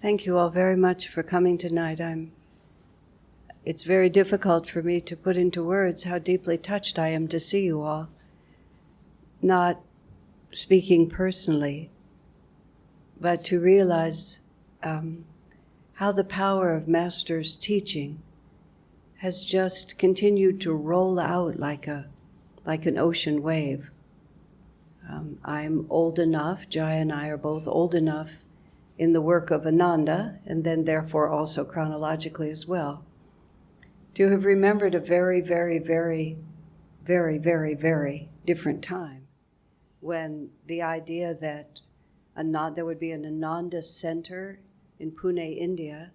Thank you all very much for coming tonight. It's very difficult for me to put into words how deeply touched I am to see you all. Not speaking personally, but to realize how the power of Master's teaching has just continued to roll out like an ocean wave. I'm old enough, Jai and I are both old enough in the work of Ananda, and then therefore also chronologically as well, to have remembered a very, very, very, very, very, very different time when the idea that there would be an Ananda center in Pune, India,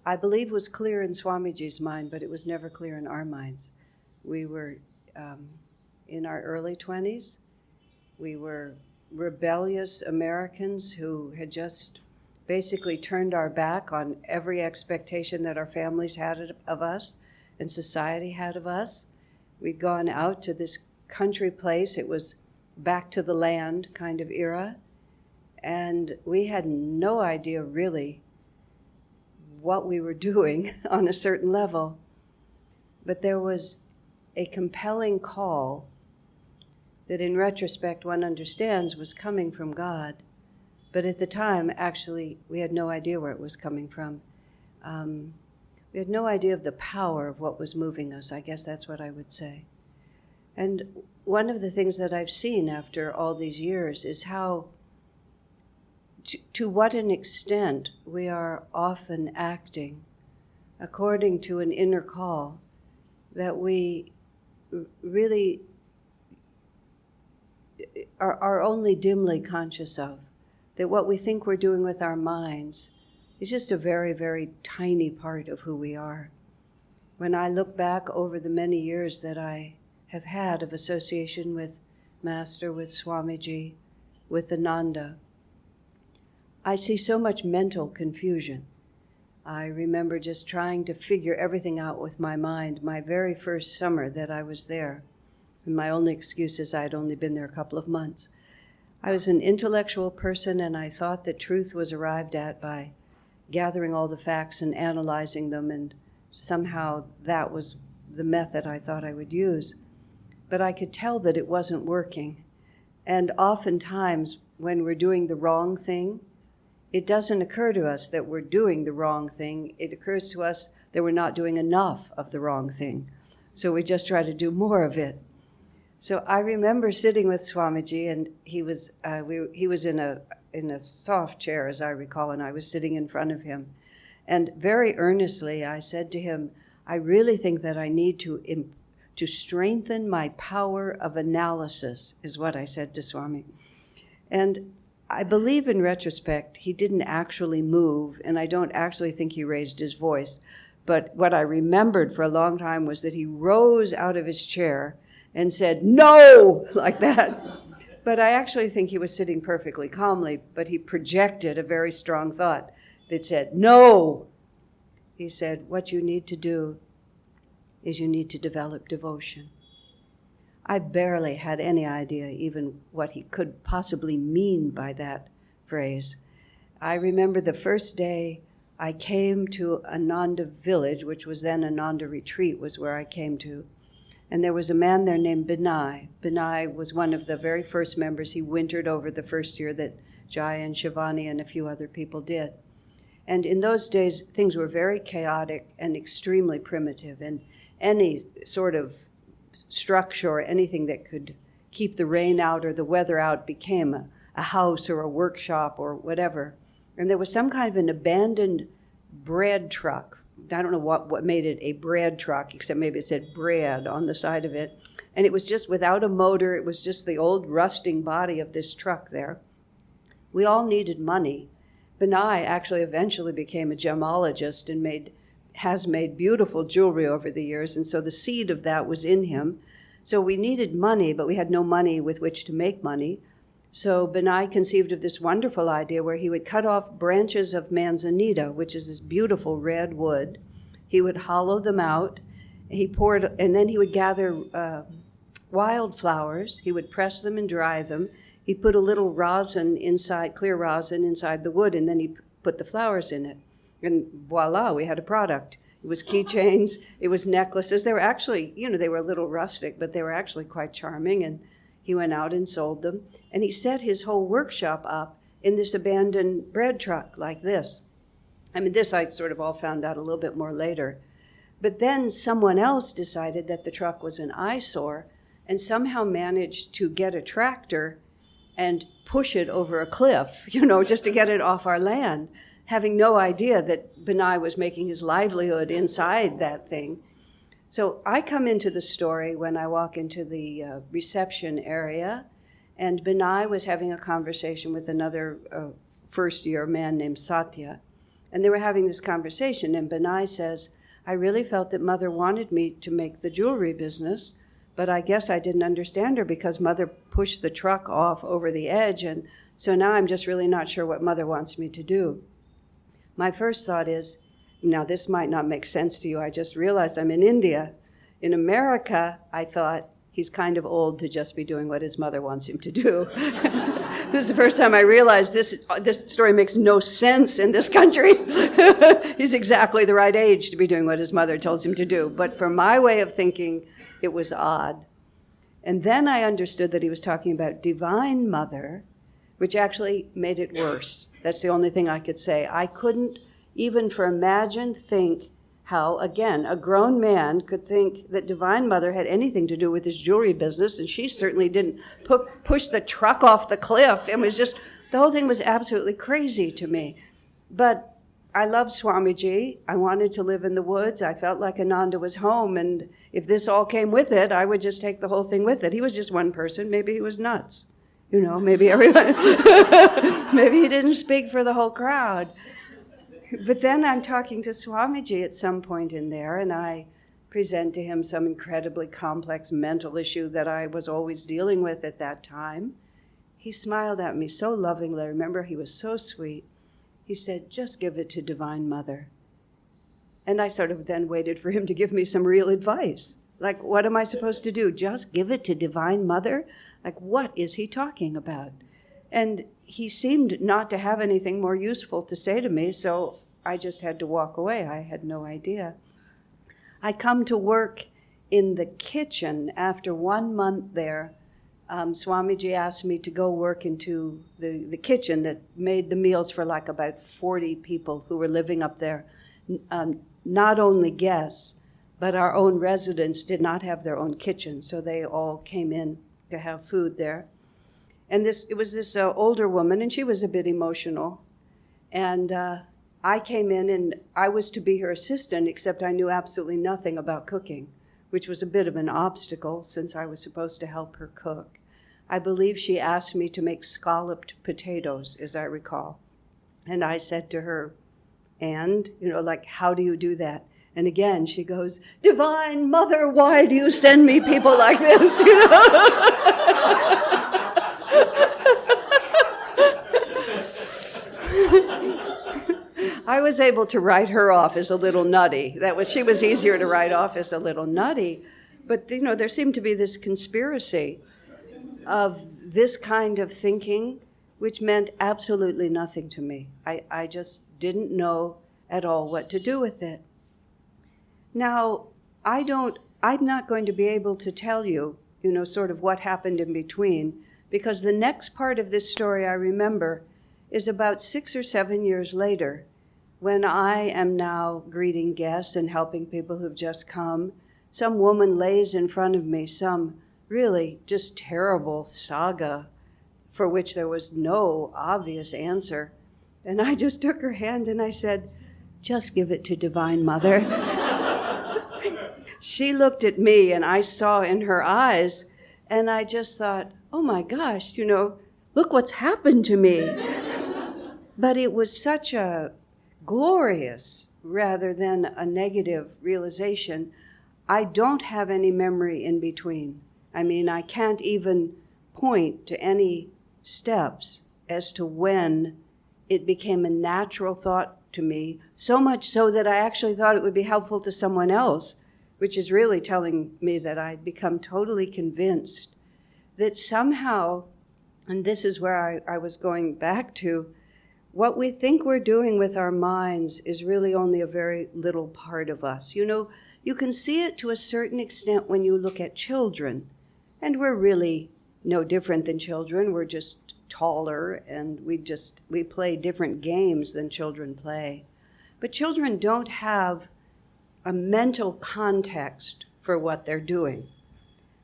I believe was clear in Swamiji's mind, but it was never clear in our minds. We were in our early 20s. We were rebellious Americans who had just basically turned our back on every expectation that our families had of us and society had of us. We'd gone out to this country place. It was back to the land kind of era. And we had no idea really what we were doing on a certain level. But there was a compelling call that in retrospect one understands was coming from God. But at the time, actually, we had no idea where it was coming from. We had no idea of the power of what was moving us. I guess that's what I would say. And one of the things that I've seen after all these years is how, to what an extent we are often acting according to an inner call that we really are only dimly conscious of, that what we think we're doing with our minds is just a very, very tiny part of who we are. When I look back over the many years that I have had of association with Master, with Swamiji, with Ananda, I see so much mental confusion. I remember just trying to figure everything out with my mind my very first summer that I was there. And my only excuse is I'd only been there a couple of months. I was an intellectual person, and I thought that truth was arrived at by gathering all the facts and analyzing them, and somehow that was the method I thought I would use. But I could tell that it wasn't working. And oftentimes, when we're doing the wrong thing, it doesn't occur to us that we're doing the wrong thing. It occurs to us that we're not doing enough of the wrong thing. So we just try to do more of it. So I remember sitting with Swamiji, and he was in a soft chair, as I recall, and I was sitting in front of him. And very earnestly, I said to him, I really think that I need to strengthen my power of analysis, is what I said to Swami. And I believe in retrospect, he didn't actually move, and I don't actually think he raised his voice. But what I remembered for a long time was that he rose out of his chair and said, "No!" like that. But I actually think he was sitting perfectly calmly, but he projected a very strong thought that said, "No!" He said, what you need to do is you need to develop devotion. I barely had any idea even what he could possibly mean by that phrase. I remember the first day I came to Ananda village, which was then Ananda retreat, was where I came to. And there was a man there named Binay. Binay was one of the very first members. He wintered over the first year that Jai and Shivani and a few other people did. And in those days, things were very chaotic and extremely primitive. And any sort of structure or anything that could keep the rain out or the weather out became a house or a workshop or whatever. And there was some kind of an abandoned bread truck. I don't know what made it a bread truck, except maybe it said bread on the side of it. And it was just without a motor. It was just the old rusting body of this truck there. We all needed money. Binay actually eventually became a gemologist and has made beautiful jewelry over the years. And so the seed of that was in him. So we needed money, but we had no money with which to make money. So Binay conceived of this wonderful idea where he would cut off branches of manzanita, which is this beautiful red wood. He would hollow them out. And then he would gather wildflowers. He would press them and dry them. He put a little rosin inside, clear rosin inside the wood, and then he put the flowers in it. And voila, we had a product. It was keychains, it was necklaces. They were actually, they were a little rustic, but they were actually quite charming. And he went out and sold them. And he set his whole workshop up in this abandoned bread truck like this. This I sort of all found out a little bit more later. But then someone else decided that the truck was an eyesore and somehow managed to get a tractor and push it over a cliff, just to get it off our land, having no idea that Benai was making his livelihood inside that thing. So I come into the story when I walk into the reception area, and Benai was having a conversation with another first-year man named Satya. And they were having this conversation, and Benai says, I really felt that Mother wanted me to make the jewelry business, but I guess I didn't understand her because Mother pushed the truck off over the edge, and so now I'm just really not sure what Mother wants me to do. My first thought is, now this might not make sense to you, I just realized I'm in India. In America, I thought, he's kind of old to just be doing what his mother wants him to do. This is the first time I realized this story makes no sense in this country. He's exactly the right age to be doing what his mother tells him to do. But for my way of thinking, it was odd. And then I understood that he was talking about Divine Mother, which actually made it worse. That's the only thing I could say. I couldn't even for imagine think how, again, a grown man could think that Divine Mother had anything to do with his jewelry business, and she certainly didn't push the truck off the cliff. It was just, the whole thing was absolutely crazy to me. But I loved Swamiji. I wanted to live in the woods. I felt like Ananda was home, and if this all came with it, I would just take the whole thing with it. He was just one person. Maybe he was nuts. Maybe everyone, maybe he didn't speak for the whole crowd. But then I'm talking to Swamiji at some point in there, and I present to him some incredibly complex mental issue that I was always dealing with at that time. He smiled at me so lovingly. I remember he was so sweet. He said, just give it to Divine Mother. And I sort of then waited for him to give me some real advice. Like, what am I supposed to do? Just give it to Divine Mother? Like, what is he talking about? And he seemed not to have anything more useful to say to me, so I just had to walk away. I had no idea. I come to work in the kitchen after 1 month there. Swamiji asked me to go work into the kitchen that made the meals for like about 40 people who were living up there. Not only guests, but our own residents did not have their own kitchen, so they all came in to have food there. And it was this older woman, and she was a bit emotional. And I came in, and I was to be her assistant, except I knew absolutely nothing about cooking, which was a bit of an obstacle since I was supposed to help her cook. I believe she asked me to make scalloped potatoes, as I recall. And I said to her, and, how do you do that? And again, she goes, Divine Mother, why do you send me people like this? I was able to write her off as a little nutty. She was easier to write off as a little nutty. But, there seemed to be this conspiracy of this kind of thinking, which meant absolutely nothing to me. I just didn't know at all what to do with it. Now, I'm not going to be able to tell you, sort of what happened in between, because the next part of this story I remember is about 6 or 7 years later, when I am now greeting guests and helping people who've just come. Some woman lays in front of me some really just terrible saga for which there was no obvious answer. And I just took her hand and I said, just give it to Divine Mother. She looked at me and I saw in her eyes, and I just thought, oh my gosh, look what's happened to me. But it was such a glorious rather than a negative realization. I don't have any memory in between. I can't even point to any steps as to when it became a natural thought to me, so much so that I actually thought it would be helpful to someone else, which is really telling me that I'd become totally convinced that somehow, and this is where I was going back to, what we think we're doing with our minds is really only a very little part of us. You know, you can see it to a certain extent when you look at children, and we're really no different than children. We're just taller, and we play different games than children play. But children don't have a mental context for what they're doing.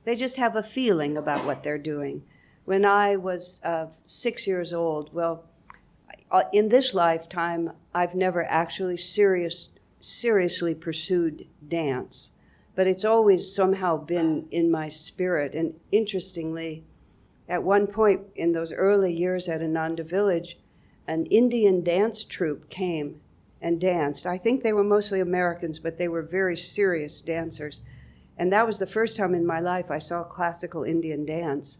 They just have a feeling about what they're doing. When I was 6 years old, well, in this lifetime, I've never actually seriously pursued dance, but it's always somehow been in my spirit. And interestingly, at one point in those early years at Ananda village, an Indian dance troupe came and danced. I think they were mostly Americans, but they were very serious dancers. And that was the first time in my life I saw classical Indian dance.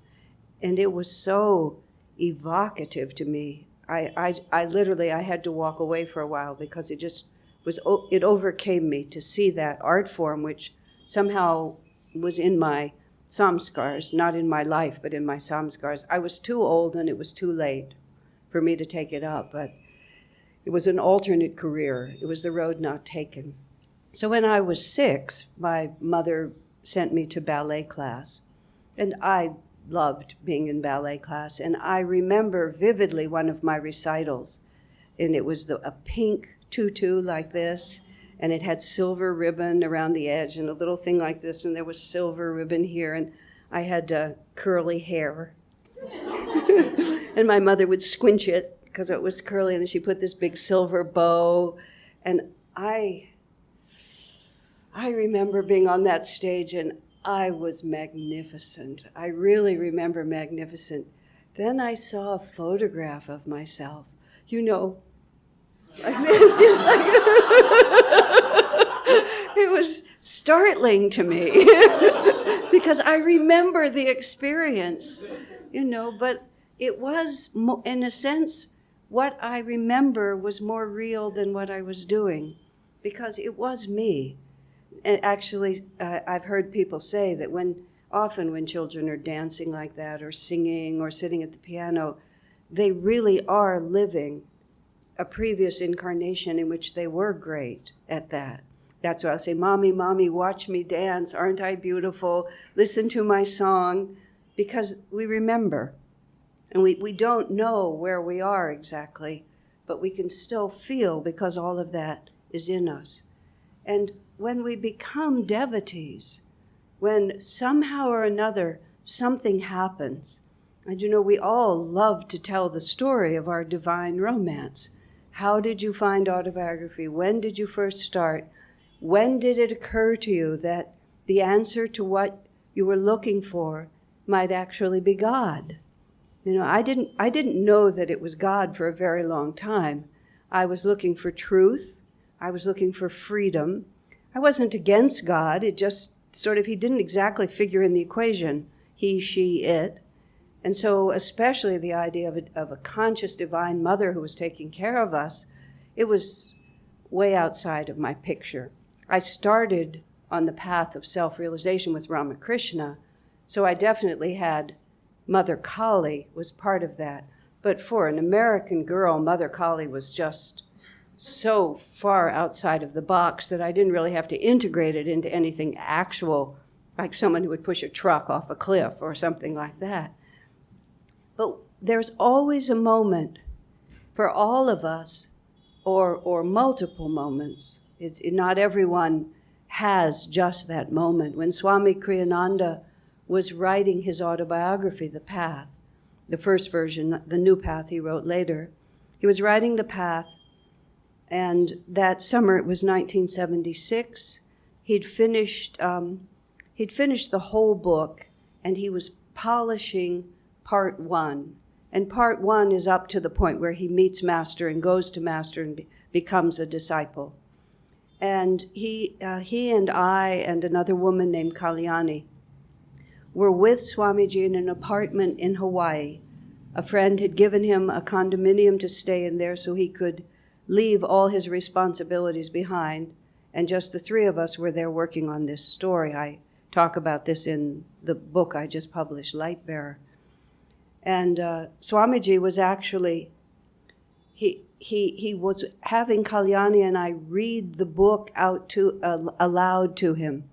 And it was so evocative to me. I literally had to walk away for a while because it overcame me to see that art form, which somehow was in my samskars, not in my life, but in my samskars. I was too old and it was too late for me to take it up, but it was an alternate career. It was the road not taken. So when I was 6, my mother sent me to ballet class, and I loved being in ballet class. And I remember vividly one of my recitals, and it was a pink tutu like this, and it had silver ribbon around the edge and a little thing like this, and there was silver ribbon here, and I had curly hair. And my mother would squinch it because it was curly, and then she put this big silver bow. And I remember being on that stage, and I was magnificent. I really remember magnificent. Then I saw a photograph of myself, you know, like this, just like it was startling to me because I remember the experience, you know, but it was, in a sense, what I remember was more real than what I was doing because it was me. And actually, I've heard people say that often when children are dancing like that or singing or sitting at the piano, they really are living a previous incarnation in which they were great at that. That's why I'll say, Mommy, Mommy, watch me dance. Aren't I beautiful? Listen to my song. Because we remember. And we don't know where we are exactly, but we can still feel because all of that is in us. And when we become devotees, when somehow or another something happens, and you know, we all love to tell the story of our divine romance. How did you find autobiography? When did you first start? When did it occur to you that the answer to what you were looking for might actually be God? You know, I didn't know that it was God for a very long time. I was looking for truth. I was looking for freedom. I wasn't against God. It just he didn't exactly figure in the equation, he, she, it. And so especially the idea of a conscious divine mother who was taking care of us, it was way outside of my picture. I started on the path of self-realization with Ramakrishna, so I definitely had Mother Kali was part of that. But for an American girl, Mother Kali was just so far outside of the box that I didn't really have to integrate it into anything actual, like someone who would push a truck off a cliff or something like that. But there's always a moment for all of us, or multiple moments. Not everyone has just that moment. When Swami Kriyananda was writing his autobiography, The Path, the first version, the new path he wrote later, he was writing The Path. And that summer, it was 1976, he'd finished the whole book, and he was polishing part 1. And part 1 is up to the point where he meets Master and goes to Master and becomes a disciple. And he and I and another woman named Kalyani were with Swamiji in an apartment in Hawaii. A friend had given him a condominium to stay in there so he could leave all his responsibilities behind, and just the three of us were there working on this story. I talk about this in the book I just published, Light Bearer. And Swamiji was actually, he was having Kalyani and I read the book out aloud to him.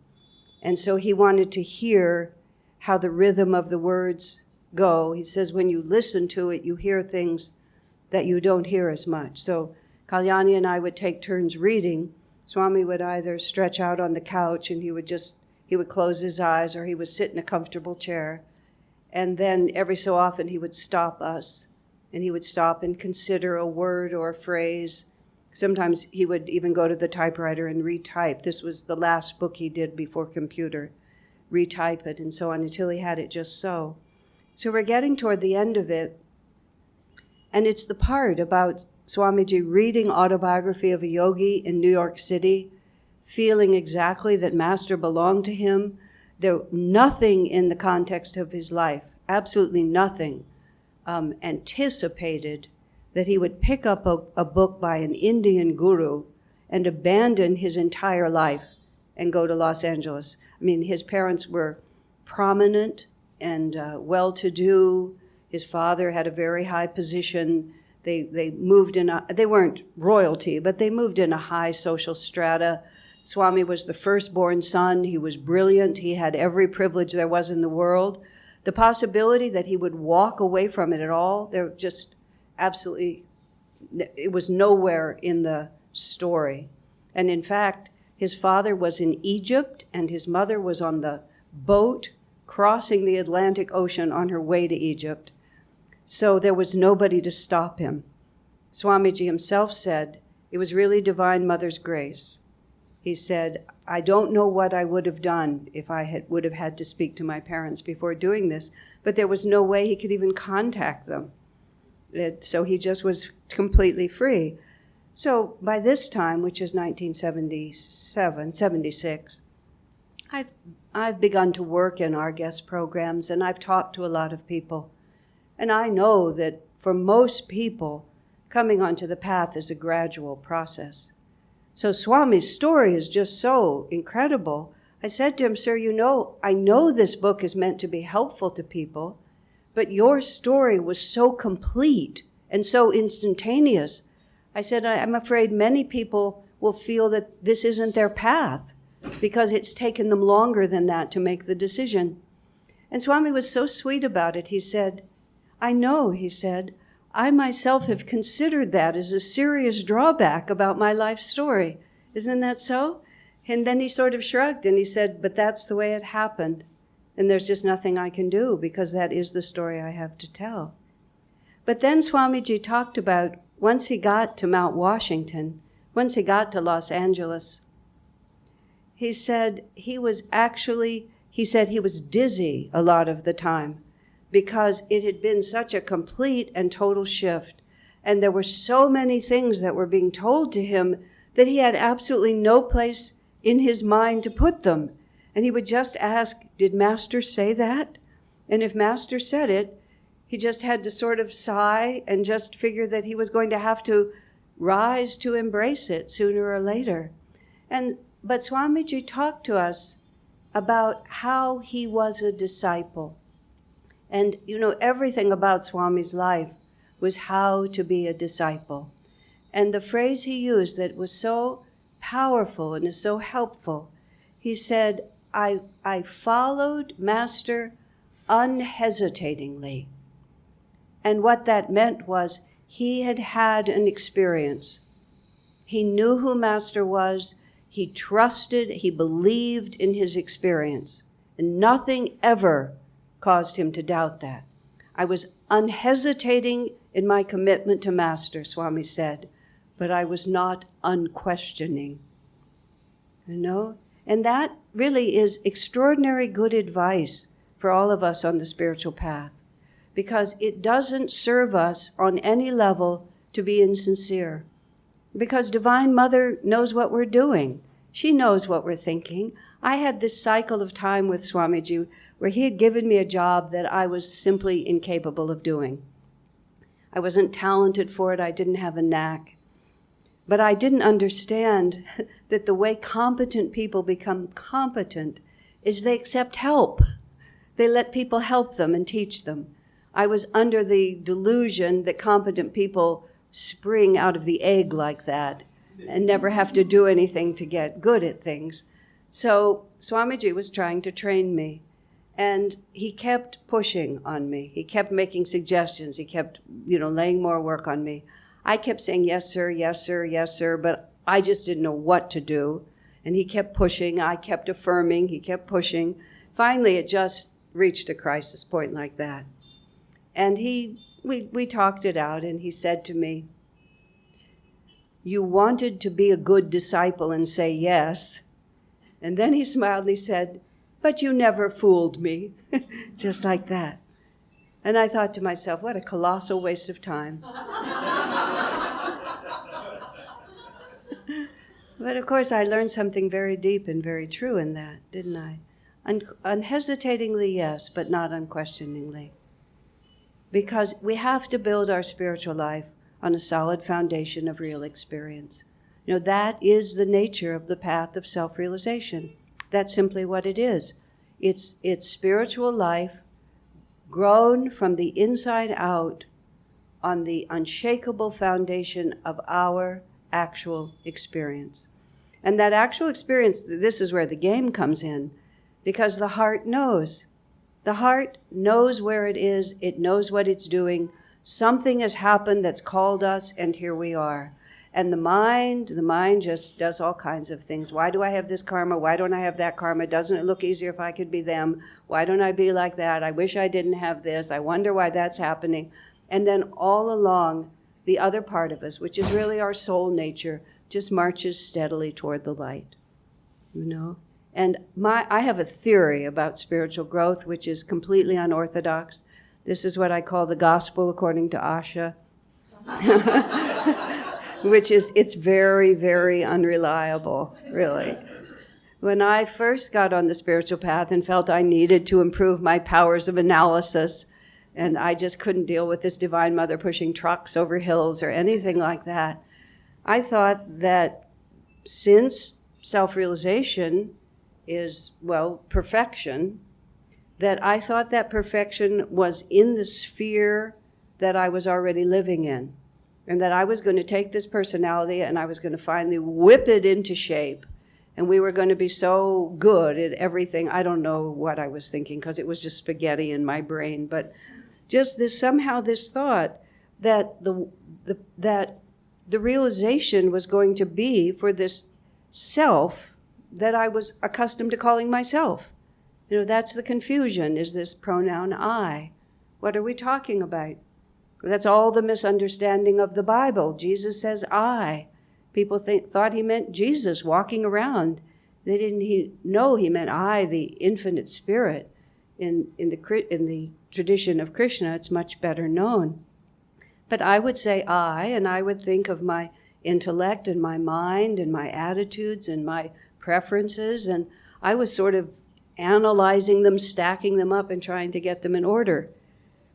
And so he wanted to hear how the rhythm of the words go. He says when you listen to it, you hear things that you don't hear as much. So Kalyani and I would take turns reading. Swami would either stretch out on the couch and he would close his eyes, or he would sit in a comfortable chair. And then every so often he would stop us, and he would stop and consider a word or a phrase. Sometimes he would even go to the typewriter and retype. This was the last book he did before computer. Retype it and so on until he had it just so. So we're getting toward the end of it. And it's the part about Swamiji reading Autobiography of a Yogi in New York City, feeling exactly that Master belonged to him. There nothing in the context of his life, absolutely nothing, anticipated that he would pick up a book by an Indian guru and abandon his entire life and go to Los Angeles. I mean, his parents were prominent and well-to-do. His father had a very high position. They moved they weren't royalty, but they moved in a high social strata. Swami was the firstborn son. He was brilliant. He had every privilege there was in the world. The possibility that he would walk away from it at all, there just absolutely, it was nowhere in the story. And in fact, his father was in Egypt and his mother was on the boat crossing the Atlantic Ocean on her way to Egypt. So there was nobody to stop him. Swamiji himself said, it was really Divine Mother's grace. He said, I don't know what I would have done if I would have had to speak to my parents before doing this, but there was no way he could even contact them. So he just was completely free. So by this time, which is 76, I've begun to work in our guest programs, and I've talked to a lot of people. And I know that for most people, coming onto the path is a gradual process. So Swami's story is just so incredible. I said to him, sir, I know this book is meant to be helpful to people, but your story was so complete and so instantaneous. I said, I'm afraid many people will feel that this isn't their path because it's taken them longer than that to make the decision. And Swami was so sweet about it. He said, I know, he said, I myself have considered that as a serious drawback about my life story. Isn't that so? And then he sort of shrugged and he said, but that's the way it happened. And there's just nothing I can do because that is the story I have to tell. But then Swamiji talked about once he got to Mount Washington, once he got to Los Angeles, he said he was dizzy a lot of the time, because it had been such a complete and total shift. And there were so many things that were being told to him that he had absolutely no place in his mind to put them. And he would just ask, did Master say that? And if Master said it, he just had to sort of sigh and just figure that he was going to have to rise to embrace it sooner or later. But Swamiji talked to us about how he was a disciple. And, everything about Swami's life was how to be a disciple. And the phrase he used that was so powerful and is so helpful, he said, I followed Master unhesitatingly. And what that meant was he had had an experience. He knew who Master was. He trusted, he believed in his experience. And nothing ever caused him to doubt that. I was unhesitating in my commitment to Master, Swami said, but I was not unquestioning. And that really is extraordinary good advice for all of us on the spiritual path, because it doesn't serve us on any level to be insincere, because Divine Mother knows what we're doing. She knows what we're thinking. I had this cycle of time with Swamiji where he had given me a job that I was simply incapable of doing. I wasn't talented for it. I didn't have a knack. But I didn't understand that the way competent people become competent is they accept help. They let people help them and teach them. I was under the delusion that competent people spring out of the egg like that and never have to do anything to get good at things. So Swamiji was trying to train me, and he kept pushing on me. He kept making suggestions. He kept, laying more work on me. I kept saying, yes, sir, yes, sir, yes, sir, but I just didn't know what to do. And he kept pushing. I kept affirming. He kept pushing. Finally, it just reached a crisis point like that. And we talked it out, and he said to me, you wanted to be a good disciple and say yes. And then he smiled and he said, but you never fooled me. Just like that. And I thought to myself, what a colossal waste of time. But of course, I learned something very deep and very true in that, didn't I? Unhesitatingly, yes, but not unquestioningly. Because we have to build our spiritual life on a solid foundation of real experience. That is the nature of the path of self-realization. That's simply what it is. It's spiritual life grown from the inside out on the unshakable foundation of our actual experience. And that actual experience, this is where the game comes in, because the heart knows. The heart knows where it is. It knows what it's doing. Something has happened that's called us, and here we are. And the mind just does all kinds of things. Why do I have this karma? Why don't I have that karma? Doesn't it look easier if I could be them? Why don't I be like that? I wish I didn't have this. I wonder why that's happening. And then all along, the other part of us, which is really our soul nature, just marches steadily toward the light. And I have a theory about spiritual growth, which is completely unorthodox. This is what I call the gospel according to Asha. Which is, it's very, very unreliable, really. When I first got on the spiritual path and felt I needed to improve my powers of analysis, and I just couldn't deal with this Divine Mother pushing trucks over hills or anything like that, I thought that since self-realization is, perfection, that I thought that perfection was in the sphere that I was already living in. And that I was going to take this personality and I was going to finally whip it into shape. And we were going to be so good at everything. I don't know what I was thinking because it was just spaghetti in my brain. But just this thought that the realization was going to be for this self that I was accustomed to calling myself. That's the confusion, is this pronoun I. What are we talking about? That's all the misunderstanding of the Bible. Jesus says, I. People thought he meant Jesus walking around. They didn't know he meant I, the infinite spirit. In the tradition of Krishna, it's much better known. But I would say I, and I would think of my intellect and my mind and my attitudes and my preferences, and I was sort of analyzing them, stacking them up, and trying to get them in order.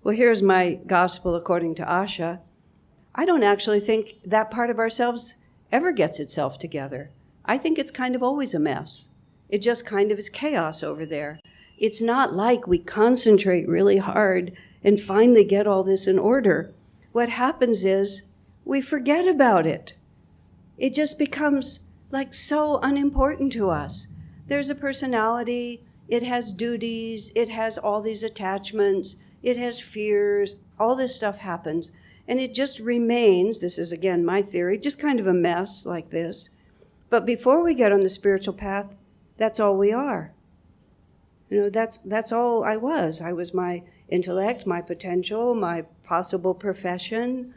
Well, here's my gospel according to Asha. I don't actually think that part of ourselves ever gets itself together. I think it's kind of always a mess. It just kind of is chaos over there. It's not like we concentrate really hard and finally get all this in order. What happens is we forget about it. It just becomes like so unimportant to us. There's a personality, it has duties, it has all these attachments, it has fears, all this stuff happens, and it just remains, this is again my theory, just kind of a mess like this. But before we get on the spiritual path, that's all we are. That's all I was. I was my intellect, my potential, my possible profession,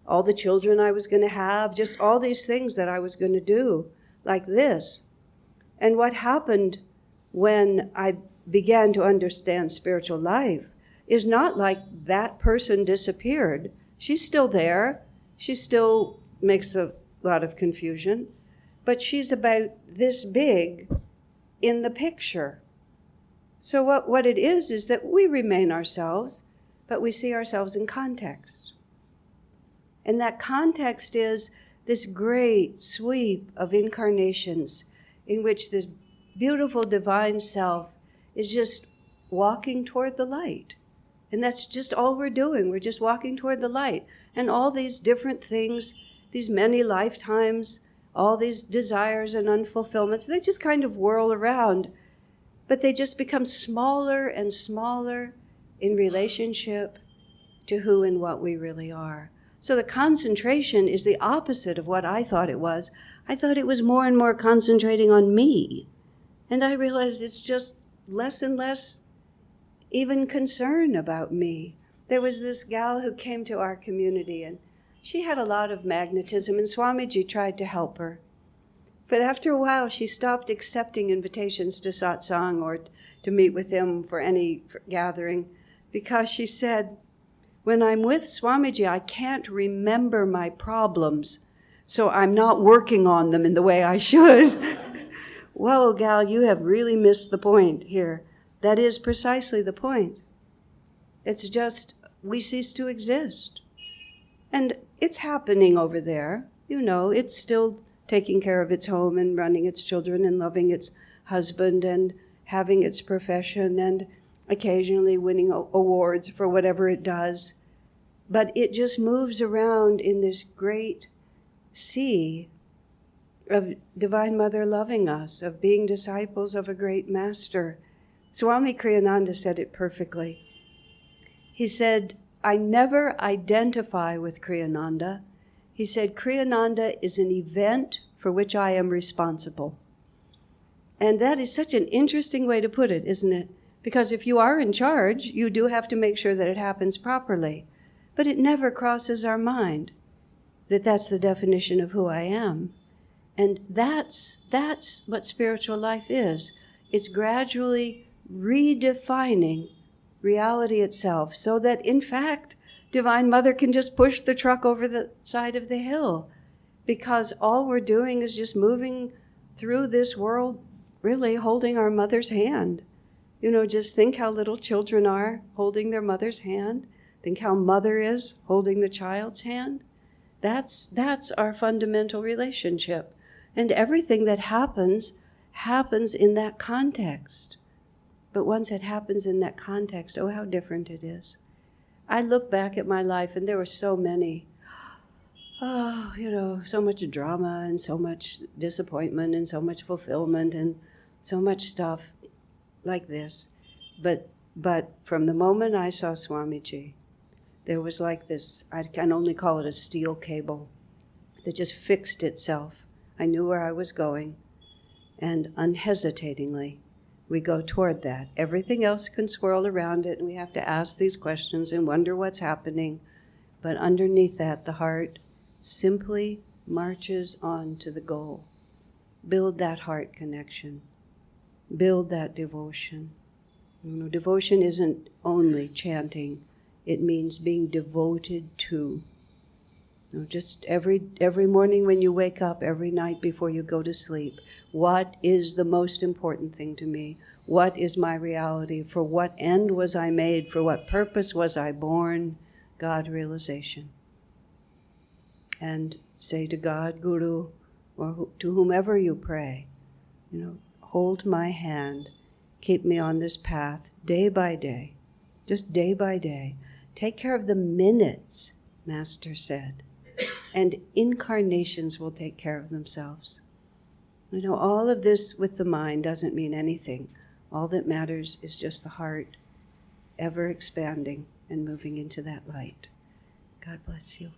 all the children I was going to have, just all these things that I was going to do like this. And what happened when I began to understand spiritual life is not like that person disappeared. She's still there. She still makes a lot of confusion. But she's about this big in the picture. So what it is that we remain ourselves, but we see ourselves in context. And that context is this great sweep of incarnations in which this beautiful divine self is just walking toward the light. And that's just all we're doing. We're just walking toward the light. and all these different things, these many lifetimes, all these desires and unfulfillments, they just kind of whirl around, but they just become smaller and smaller in relationship to who and what we really are. So the concentration is the opposite of what I thought it was. I thought it was more and more concentrating on me. And I realized it's just less and less even concern about me. There was this gal who came to our community, and she had a lot of magnetism, and Swamiji tried to help her. But after a while, she stopped accepting invitations to satsang or to meet with him for any gathering, because she said, when I'm with Swamiji, I can't remember my problems, so I'm not working on them in the way I should. Whoa, gal, you have really missed the point here. That is precisely the point. It's just we cease to exist. And it's happening over there. You know, it's still taking care of its home and running its children and loving its husband and having its profession and occasionally winning awards for whatever it does. But it just moves around in this great sea of Divine Mother loving us, of being disciples of a great master. Swami Kriyananda said it perfectly. He said, I never identify with Kriyananda. He said, Kriyananda is an event for which I am responsible. And that is such an interesting way to put it, isn't it? Because if you are in charge, you do have to make sure that it happens properly. But it never crosses our mind that that's the definition of who I am. And that's what spiritual life is. It's gradually redefining reality itself so that, in fact, Divine Mother can just push the truck over the side of the hill, because all we're doing is just moving through this world, really holding our mother's hand. You know, just think how little children are holding their mother's hand. Think how mother is holding the child's hand. That's our fundamental relationship. And everything that happens in that context. But once it happens in that context, oh, how different it is. I look back at my life and there were so many, so much drama and so much disappointment and so much fulfillment and so much stuff like this. But from the moment I saw Swamiji, there was like this, I can only call it a steel cable that just fixed itself. I knew where I was going, and unhesitatingly, we go toward that. Everything else can swirl around it, and we have to ask these questions and wonder what's happening. But underneath that, the heart simply marches on to the goal. Build that heart connection. Build that devotion. You know, devotion isn't only chanting. It means being devoted to. You know, just every morning when you wake up, every night before you go to sleep, what is the most important thing to me? What is my reality? For what end was I made? For what purpose was I born? God realization. And say to God, Guru, or to whomever you pray, hold my hand, keep me on this path day by day, just day by day. Take care of the minutes, Master said, and incarnations will take care of themselves. All of this with the mind doesn't mean anything. All that matters is just the heart ever expanding and moving into that light. God bless you.